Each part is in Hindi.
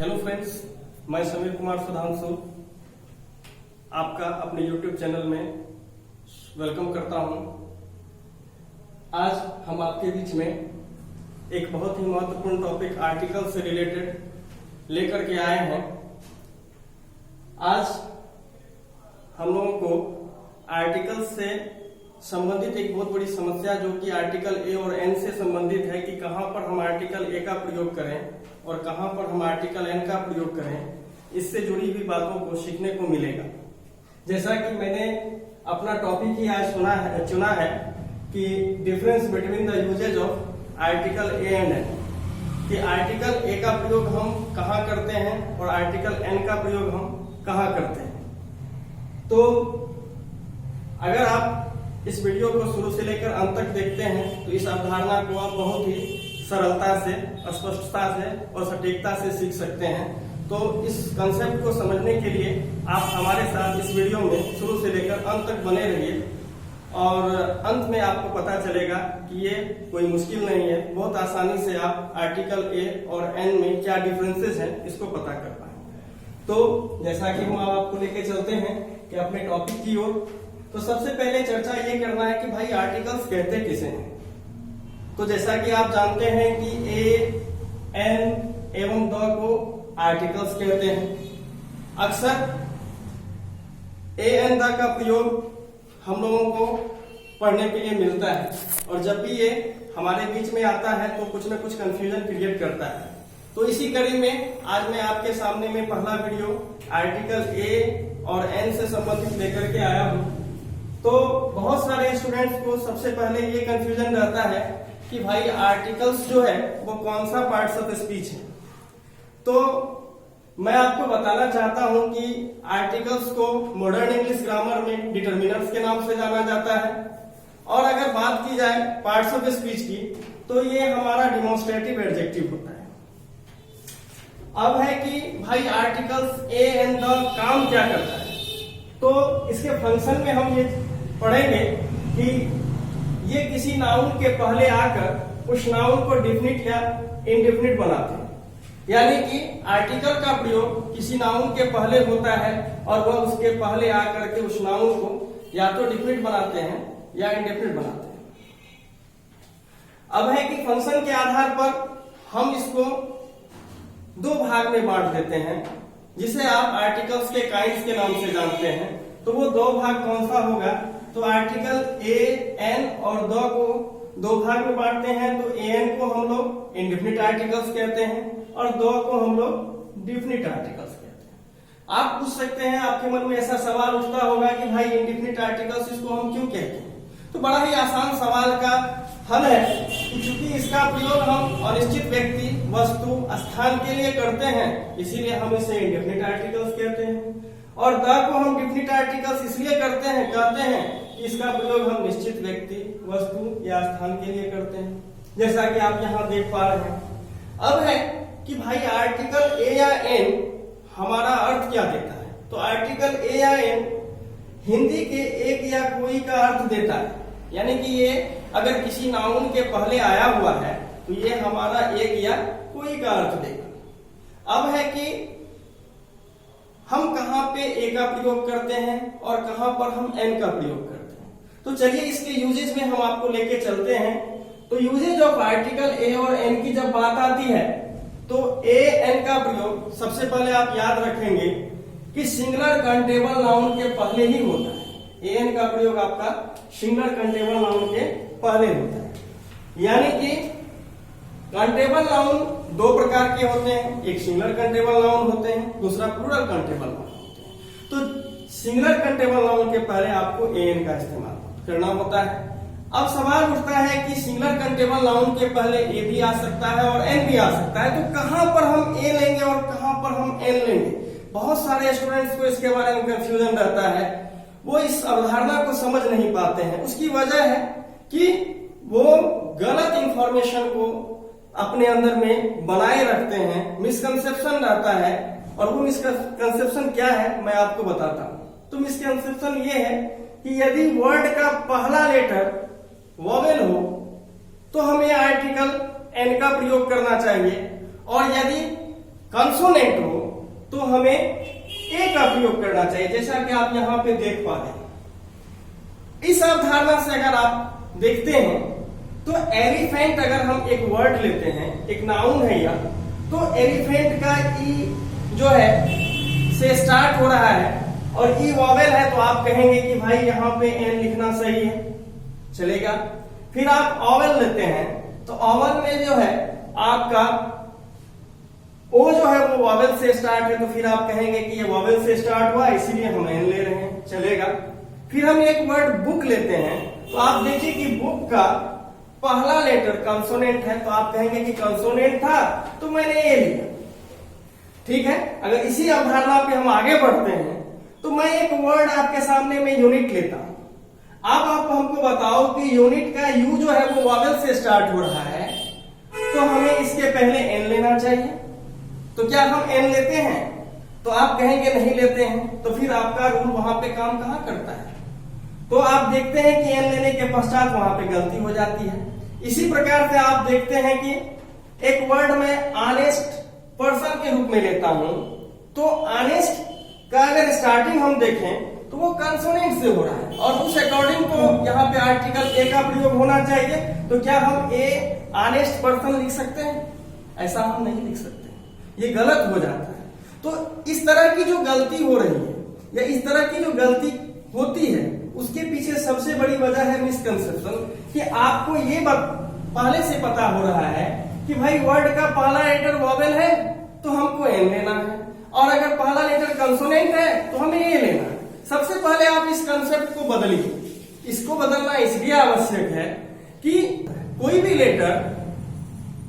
हेलो फ्रेंड्स, मैं समीर कुमार सुधांशु आपका अपने YouTube चैनल में वेलकम करता हूं। आज हम आपके बीच में एक बहुत ही महत्वपूर्ण टॉपिक आर्टिकल से रिलेटेड लेकर के आए हैं। आज हम लोगों को आर्टिकल से संबंधित एक बहुत बड़ी समस्या जो कि आर्टिकल ए और एन से संबंधित है कि कहां पर हम आर्टिकल ए का प्रयोग करें और कहां पर हम आर्टिकल एन का प्रयोग करें, इससे जुड़ी हुई बातों को सीखने को मिलेगा। जैसा कि मैंने अपना टॉपिक ही आज चुना है कि difference between the usages of article a and an, कि आर्टिकल ए का प्रयोग हम कहां करते हैं और आर्टिकल एन का प्रयोग हम कहां करते हैं। तो अगर आप इस वीडियो को शुरू से लेकर अंत तक देखते हैं तो इस अवधारणा को आप बहुत ही सरलता से, स्पष्टता से और सटीकता से सीख सकते हैं। तो इस कंसेप्ट को समझने के लिए आप हमारे साथ इस वीडियो में शुरू से लेकर अंत तक बने रहिए और अंत में आपको पता चलेगा कि ये कोई मुश्किल नहीं है। बहुत आसानी से आप आर्टिकल ए और एन में क्या डिफरेंसेस हैं इसको पता कर पाएंगे। तो जैसा कि हम आपको लेके चलते हैं कि अपने टॉपिक की ओर, तो सबसे पहले चर्चा ये करना है कि भाई आर्टिकल्स कहते किसे हैं। तो जैसा कि आप जानते हैं कि ए, एन एवं द को आर्टिकल्स कहते हैं। अक्सर ए एन द का प्रयोग हम लोगों को पढ़ने के लिए मिलता है और जब भी ये हमारे बीच में आता है तो कुछ न कुछ कंफ्यूजन क्रिएट करता है। तो इसी कड़ी में आज मैं आपके सामने में पहला वीडियो आर्टिकल ए और एन से संबंधित लेकर के आया हूं। तो बहुत सारे स्टूडेंट्स को सबसे पहले ये कंफ्यूजन रहता है कि भाई आर्टिकल्स जो है वो कौन सा पार्ट्स ऑफ स्पीच है। तो मैं आपको बताना चाहता हूं कि आर्टिकल्स को मॉडर्न इंग्लिश ग्रामर में डिटर्मिनर्स के नाम से जाना जाता है और अगर बात की जाए पार्ट्स ऑफ स्पीच की तो ये हमारा डिमॉन्स्ट्रेटिव एडजेक्टिव होता है। अब है कि भाई आर्टिकल्स ए एंड द काम क्या करता है, तो इसके फंक्शन में हम ये पढ़ेंगे कि ये किसी नाउन के पहले आकर उस नाउन को डिफिनिट या इनडिफिनिट बनाते हैं। यानी कि आर्टिकल का प्रयोग किसी नाउन के पहले होता है और वह उसके पहले आकर के उस नाउन को या तो डिफिनिट बनाते हैं या इनडिफिनिट बनाते हैं। अब है कि फंक्शन के आधार पर हम इसको दो भाग में बांट देते हैं, जिसे आप आर्टिकल्स के काइंड्स के नाम से जानते हैं। तो वो दो भाग कौन सा होगा, तो आर्टिकल ए एन और द को दो भाग में बांटते हैं। तो ए एन को हम लोग इंडिफिनिट आर्टिकल्स कहते हैं और द को हम लोग डिफिनिट आर्टिकल्स कहते हैं। आप पूछ सकते हैं, आपके मन में ऐसा सवाल उठता होगा कि भाई इंडिफिनिट आर्टिकल्स इसको हम क्यों कहते हैं। तो बड़ा ही आसान सवाल का हल है कि चूंकि इसका प्रयोग हम अनिश्चित व्यक्ति, वस्तु, स्थान के लिए करते हैं, इसीलिए हम इसे इंडिफिनिट आर्टिकल्स कहते हैं। और द को हम डिफिनिट आर्टिकल्स इसलिए कहते हैं कि इसका प्रयोग हम निश्चित व्यक्ति, वस्तु या स्थान के लिए करते हैं, जैसा कि आप यहाँ देख पा रहे हैं। अब है कि भाई आर्टिकल ए या एन हमारा अर्थ क्या देता है। तो आर्टिकल ए या एन हिंदी के एक या कोई का अर्थ देता है। यानी कि ये अगर किसी नाउन के पहले आया हुआ है तो ये हमारा एक या कोई का अर्थ देगा। अब है कि हम कहां पे ए का प्रयोग करते हैं और कहां पर हम एन का प्रयोग करते हैं। तो चलिए इसके यूजेज में हम आपको लेके चलते हैं। तो यूजेज ऑफ आर्टिकल ए और एन की जब बात आती है तो ए एन का प्रयोग सबसे पहले आप याद रखेंगे कि सिंगुलर काउंटेबल नाउन के पहले ही होता है। ए एन का प्रयोग आपका सिंगुलर काउंटेबल नाउन के पहले होता है। यानी कि काउंटेबल नाउन दो प्रकार के होते हैं, एक सिंगुलर काउंटेबल नाउन होते हैं, दूसरा प्लूरल काउंटेबल नाउन होते हैं। तो सिंगुलर काउंटेबल नाउन के पहले आपको ए एन का इस्तेमाल करना होता है। अब सवाल उठता है कि सिंगुलर काउंटेबल नाउन के पहले ए भी आ सकता है और एन भी आ सकता है, तो कहां पर हम ए लेंगे और कहां पर हम एन लेंगे। बहुत सारे स्टूडेंट्स को इसके बारे में कंफ्यूजन रहता है, वो इस अवधारणा को समझ नहीं पाते हैं। उसकी वजह है कि वो गलत इंफॉर्मेशन को अपने अंदर में बनाए रखते हैं, मिसकंसेप्शन रहता है। और वो मिसकंसेप्शन क्या है मैं आपको बताता हूं। तो मिसकंसेप्शन ये है कि यदि वर्ड का पहला लेटर वोवेल हो तो हमें आर्टिकल एन का प्रयोग करना चाहिए, और यदि कंसोनेंट हो तो हमें ए का प्रयोग करना चाहिए, जैसा कि आप यहां पे देख पा रहे हैं। इस अवधारणा से अगर आप देखते हैं तो एलिफेंट अगर हम एक वर्ड लेते हैं, एक नाउन है यह, तो एलिफेंट का ई जो है से स्टार्ट हो रहा है और ई वॉवेल है, तो आप कहेंगे कि भाई यहां पे एन लिखना सही है, चलेगा। फिर आप ऑवेल लेते हैं तो ऑवेल में जो है आपका ओ जो है वो वॉवेल से स्टार्ट है, तो फिर आप कहेंगे कि ये वॉवेल से स्टार्ट हुआ इसीलिए हम एन ले रहे हैं, चलेगा। फिर हम एक वर्ड बुक लेते हैं तो आप देखिए कि बुक का पहला लेटर कंसोनेंट है, तो आप कहेंगे कि कंसोनेंट था तो मैंने ए लिया, ठीक है। अगर इसी अवधारणा पे हम आगे बढ़ते हैं तो मैं एक वर्ड आपके सामने में यूनिट लेता हूं। अब आप हमको बताओ कि यूनिट का यू जो है वो वॉवेल से स्टार्ट हो रहा है, तो हमें इसके पहले एन लेना चाहिए। तो क्या हम एन लेते हैं? तो आप कहेंगे नहीं लेते हैं, तो फिर आपका रूल वहां पे काम कहां करता है? तो आप देखते हैं कि एन लेने के पश्चात वहां पे गलती हो जाती है। इसी प्रकार से आप देखते हैं कि एक वर्ड में ऑनेस्ट पर्सन के रूप में लेता हूं, तो ऑनेस्ट का अगर स्टार्टिंग हम देखें तो वो कंसोनेंट से हो रहा है और उस अकॉर्डिंग तो यहाँ पे आर्टिकल ए का प्रयोग होना चाहिए। तो क्या हम ए ऑनेस्ट पर्सन लिख सकते हैं? ऐसा हम नहीं लिख सकते, ये गलत हो जाता है। तो इस तरह की जो गलती हो रही है या इस तरह की जो गलती होती है उसके पीछे सबसे बड़ी वजह है मिसकंसेप्शन, कि आपको ये पहले से पता हो रहा है कि भाई वर्ड का पहला लेटर वॉवेल है तो हमको एन लेना है, और अगर पहला लेटर कंसोनेंट है तो हमें ए लेना है। सबसे पहले आप इस कंसेप्ट को बदलिए। इसको बदलना इसलिए आवश्यक है कि कोई भी लेटर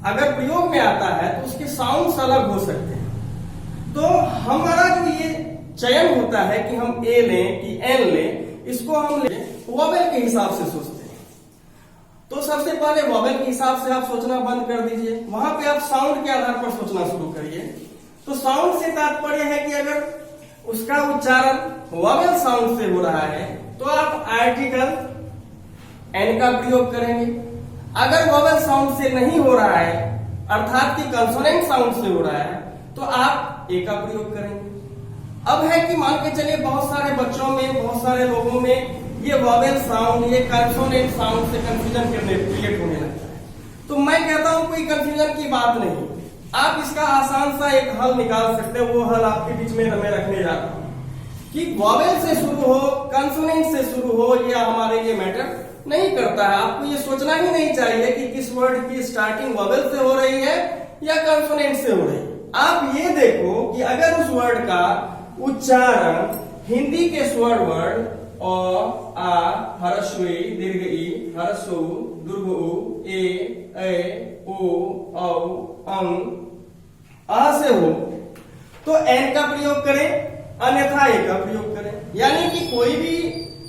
अगर प्रयोग में आता है तो उसके साउंड्स अलग हो सकते हैं। तो हमारा जो ये चयन होता है कि हम ए लें कि एन लें, इसको हम वॉवेल के हिसाब से सोचते हैं। तो सबसे पहले वॉवेल के हिसाब से आप सोचना बंद कर दीजिए, वहां पे आप साउंड के आधार पर सोचना शुरू करिए। तो साउंड से तात्पर्य है कि अगर उसका उच्चारण वॉवेल साउंड से हो रहा है तो आप आर्टिकल एन का प्रयोग करेंगे। अगर वॉवेल साउंड से नहीं हो रहा है अर्थात कि कंसोनेंट साउंड से हो रहा है तो आप ए का प्रयोग करेंगे। अब है कि मान के चलिए बहुत सारे बच्चों में, बहुत सारे लोगों में ये वॉवेल साउंड, ये कंसोनेंट साउंड से कंफ्यूजन क्रिएट होने लगता है। तो मैं कहता हूं कोई कंफ्यूजन की बात नहीं, आप इसका आसान सा एक हल निकाल सकते हैं। वो हल आपके बीच में मैं रखने जा रहा हूं कि वॉवेल से शुरू हो, कंसोनेंट से शुरू हो, ये हमारे लिए मैटर नहीं करता है। आपको ये सोचना ही नहीं चाहिए कि किस वर्ड की स्टार्टिंग वॉवेल से हो रही है या कंसोनेंट से हो रही है। आप ये देखो कि अगर उस वर्ड का उच्चारण हिंदी के स्वर वर्ण अ, आ, ह्रस्व ई, दीर्घ ई, ह्रस्व उ, दीर्घ उ, ए, ओ, औ, अं, आ से हो तो एन का प्रयोग करें, अन्यथा ए का प्रयोग करें। यानी कि कोई भी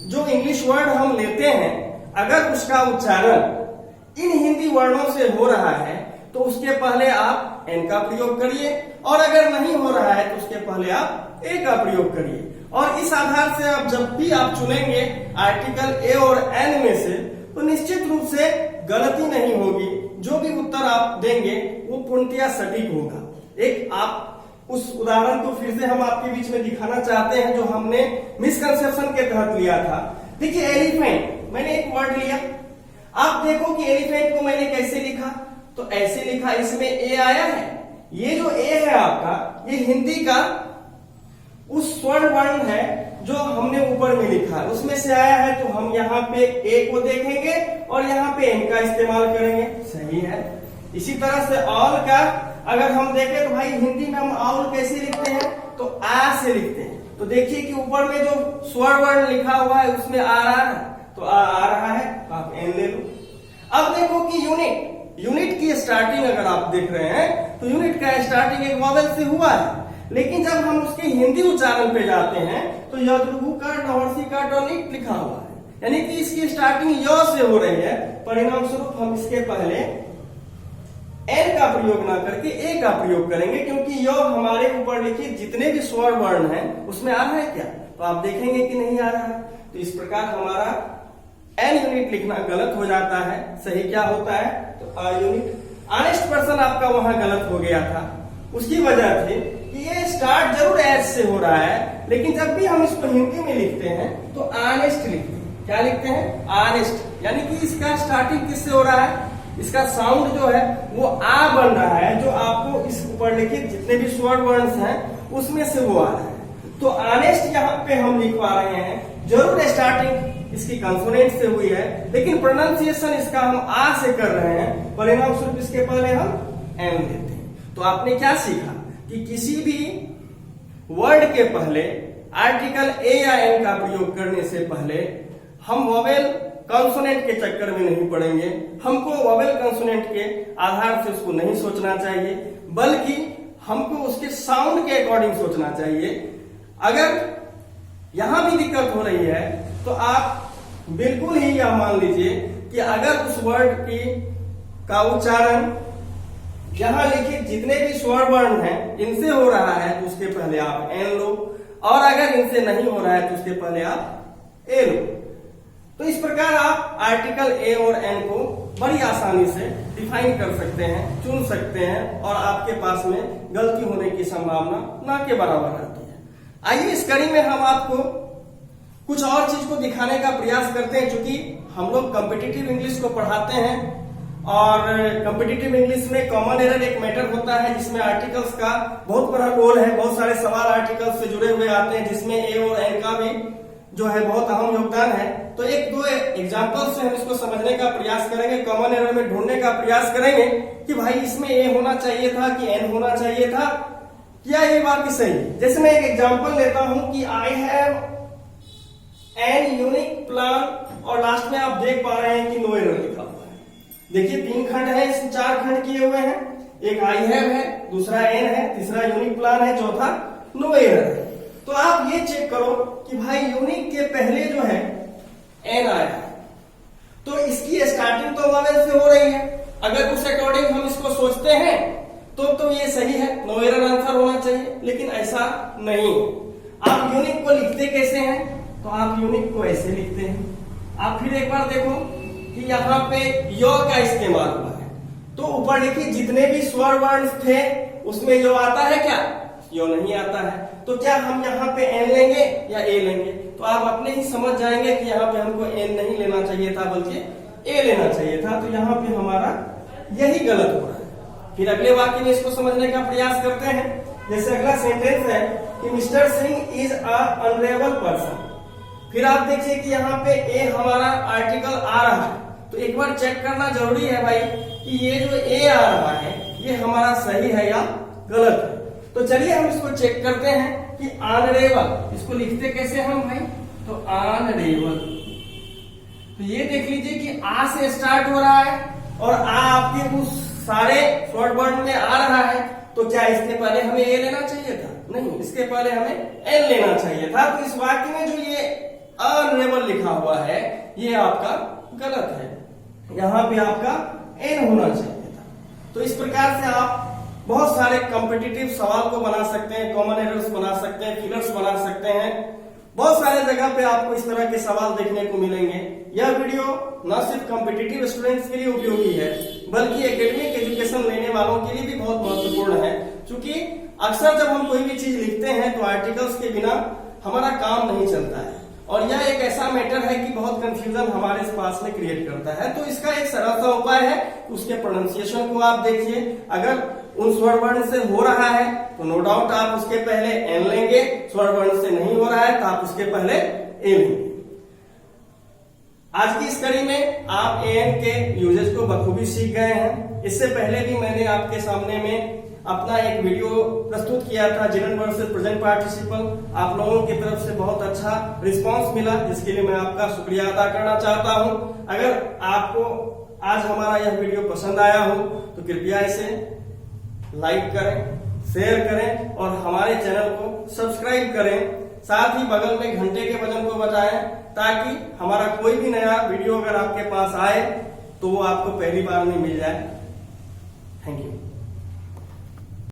जो इंग्लिश वर्ड हम लेते हैं अगर उसका उच्चारण इन हिंदी वर्णों से हो रहा है तो उसके पहले आप एन का प्रयोग करिए, और अगर नहीं हो रहा है तो उसके पहले आप ए का प्रयोग करिए। और इस आधार से आप जब भी आप चुनेंगे आर्टिकल ए और एन में से तो निश्चित रूप से गलती नहीं होगी। जो भी उत्तर आप देंगे वो पूर्णतया सटीक होगा। एक आप उस उदाहरण को फिर से हम आपके बीच में दिखाना चाहते हैं जो हमने मिसकंसेप्शन के तहत लिया था। देखिए एलिफेंट, मैंने एक वर्ड लिया, आप देखो कि एलिफेंट को मैंने कैसे लिखा, तो ऐसे लिखा, इसमें ए आया है। ये जो ए है आपका, ये हिंदी का उस स्वर्ण वर्ण है जो हमने ऊपर में लिखा है उसमें से आया है, तो हम यहाँ पे ए को देखेंगे और यहाँ पे एन का इस्तेमाल करेंगे, सही है। इसी तरह से ऑल का अगर हम देखें तो भाई हिंदी में हम ऑल कैसे लिखते हैं, तो आ से लिखते हैं। तो देखिए कि ऊपर में जो स्वर वर्ण लिखा हुआ है उसमें आ रहा है, तो आ रहा है, तो आप एन ले लो। अब देखो कि यूनिट की स्टार्टिंग अगर आप देख रहे हैं तो यूनिट का स्टार्टिंग एक वॉवेल से हुआ है, लेकिन जब हम उसके हिंदी उच्चारण पे जाते हैं तो यद्रु का नवर्सी का टॉनिक लिखा हुआ है, यानी कि इसकी स्टार्टिंग य से हो रही है। परिणाम स्वरूप हम इसके पहले एन का प्रयोग ना करके ए का प्रयोग करेंगे, क्योंकि य हमारे ऊपर लिखिए जितने भी स्वर वर्ण हैं उसमें आ रहा है क्या, तो आप देखेंगे कि नहीं आ रहा है। तो इस प्रकार हमारा एन यूनिट लिखना गलत हो जाता है। सही क्या होता है, तो अ यूनिट। ऑनेस्ट पर्सन आपका वहां गलत हो गया था। उसकी वजह थी कि ये स्टार्ट जरूर एच से हो रहा है, लेकिन जब भी हम इसको हिंदी में लिखते हैं तो ऑनेस्ट लिखते हैं। क्या लिखते हैं? ऑनेस्ट। यानी कि इसका स्टार्टिंग किससे हो रहा है? इसका साउंड जो है वो आ बन रहा है, जो आपको इस ऊपर लिखित जितने भी स्वर वर्ड्स हैं उसमें से वो आ रहा है। तो ऑनेस्ट यहाँ पे हम लिखवा रहे हैं, जरूर स्टार्टिंग इसकी कंसोनेंट से हुई है, लेकिन प्रोनाउंसिएशन इसका हम आ से कर रहे हैं, परिणाम स्वरूप इसके पहले हम एन देते हैं। तो आपने क्या सीखा कि किसी भी वर्ड के पहले आर्टिकल ए या एन का प्रयोग करने से पहले हम वोवेल कंसोनेंट के चक्कर में नहीं पड़ेंगे। हमको वोवेल कंसोनेंट के आधार से उसको नहीं सोचना चाहिए, बल्कि हमको उसके साउंड के अकॉर्डिंग सोचना चाहिए। अगर यहां भी दिक्कत हो रही है तो आप बिल्कुल ही यह मान लीजिए कि अगर उस वर्ड का उच्चारण यहां लिखित जितने भी स्वर वर्ण हैं इनसे हो रहा है तो उसके पहले आप एन लो, और अगर इनसे नहीं हो रहा है तो उसके पहले आप ए लो। तो इस प्रकार आप आर्टिकल ए और एन को बड़ी आसानी से डिफाइन कर सकते हैं, चुन सकते हैं, और आपके पास में गलती होने की संभावना ना के बराबर रहती है। आइए इस कड़ी में हम आपको कुछ और चीज को दिखाने का प्रयास करते हैं। चूंकि हम लोग कॉम्पिटिटिव इंग्लिश को पढ़ाते हैं और कॉम्पिटिटिव इंग्लिश में कॉमन एरर एक मैटर होता है जिसमें आर्टिकल्स का बहुत बड़ा रोल है। बहुत सारे सवाल आर्टिकल्स से जुड़े हुए आते हैं जिसमें ए और एन का भी जो है बहुत अहम योगदान है। तो एक दो एग्जांपल से हम इसको समझने का प्रयास करेंगे, कॉमन एरर में ढूंढने का प्रयास करेंगे कि भाई इसमें ए होना चाहिए था कि एन होना चाहिए था, क्या ये वाक्य सही। जैसे मैं एक एग्जांपल लेता हूं कि I have an unique plan, और लास्ट में आप देख पा रहे हैं कि नो एरर लिखा हुआ है। देखिए 3 खंड है, इसमें 4 खंड किए हुए हैं। एक आई हैव है, दूसरा एन है, तीसरा यूनिक प्लान है, चौथा नो एरर है। तो आप ये चेक करो कि भाई यूनिक के पहले जो है एन आया है, तो इसकी स्टार्टिंग तो वोवेल से हो रही है। अगर उस अकॉर्डिंग हम इसको सोचते हैं तो ये सही है, नो एरर आंसर होना चाहिए, लेकिन ऐसा नहीं। आप यूनिक को लिखते कैसे हैं? तो आप यूनिक को ऐसे लिखते हैं। आप फिर एक बार देखो कि यहाँ पे यो का इस्तेमाल हुआ है, तो ऊपर लिखिए जितने भी स्वर वर्ण थे उसमें यो आता है क्या? यो नहीं आता है। तो क्या हम यहाँ पे एन लेंगे या ए लेंगे? तो आप अपने ही समझ जाएंगे कि यहाँ पे हमको एन नहीं लेना चाहिए था बल्कि ए लेना चाहिए था। तो यहाँ पे हमारा यही गलत हो रहा है। फिर अगले वाक्य में इसको समझने का प्रयास करते हैं। जैसे अगला सेंटेंस है कि mister Singh is a honourable person. फिर आप देखिए कि यहाँ पे ए हमारा आर्टिकल आ रहा है, तो एक बार चेक करना जरूरी है भाई कि ये जो ए आ रहा है ये हमारा सही है या गलत है। तो चलिए हम इसको चेक करते हैं कि ऑनरेबल इसको लिखते कैसे हम भाई? तो ऑनरेबल। तो ये देख लीजिए कि आ से स्टार्ट हो रहा है और आ आपके उस सारे शॉर्ट वर्ड में आ रहा है। तो क्या इसके पहले हमें ए लेना चाहिए था? नहीं, इसके पहले हमें एन लेना चाहिए था। तो इस वाक्य में जो ये अनरेबल लिखा हुआ है ये आपका गलत है, यहाँ पे आपका एन होना चाहिए था। तो इस प्रकार से आप बहुत सारे कॉम्पिटिटिव सवाल को बना सकते हैं, कॉमन एरर्स बना सकते हैं, फिलर्स बना सकते हैं। बहुत सारे जगह पे आपको इस तरह के सवाल देखने को मिलेंगे। यह वीडियो न सिर्फ कॉम्पिटिटिव स्टूडेंट्स के लिए उपयोगी है बल्कि एकेडमिक एजुकेशन लेने वालों के लिए भी बहुत महत्वपूर्ण है। क्योंकि अक्सर जब हम कोई भी चीज लिखते हैं तो आर्टिकल्स के बिना हमारा काम नहीं चलता है, और यह एक ऐसा मैटर है कि बहुत कंफ्यूजन हमारे पास में क्रिएट करता है। तो इसका एक सरल सा उपाय है, उसके प्रोनाउंसिएशन को आप देखिए। अगर उन स्वर वर्ण से हो रहा है तो नो डाउट आप उसके पहले एन लेंगे, स्वर वर्ण से नहीं हो रहा है तो आप उसके पहले ए लेंगे। आज की इस कड़ी में आप एन के यूजेस को बखूबी सीख गए हैं। इससे पहले भी मैंने आपके सामने में अपना एक वीडियो प्रस्तुत किया था जेनरल वर्ब से प्रेजेंट पार्टिसिपल। आप लोगों की तरफ से बहुत अच्छा रिस्पांस मिला, जिसके लिए मैं आपका शुक्रिया अदा करना चाहता हूं। अगर आपको आज हमारा यह वीडियो पसंद आया हो तो कृपया इसे लाइक करें, शेयर करें और हमारे चैनल को सब्सक्राइब करें। साथ ही बगल में घंटे के बटन को बजाएं ताकि हमारा कोई भी नया वीडियो अगर आपके पास आए तो वो आपको पहली बार में मिल जाए। Thank you.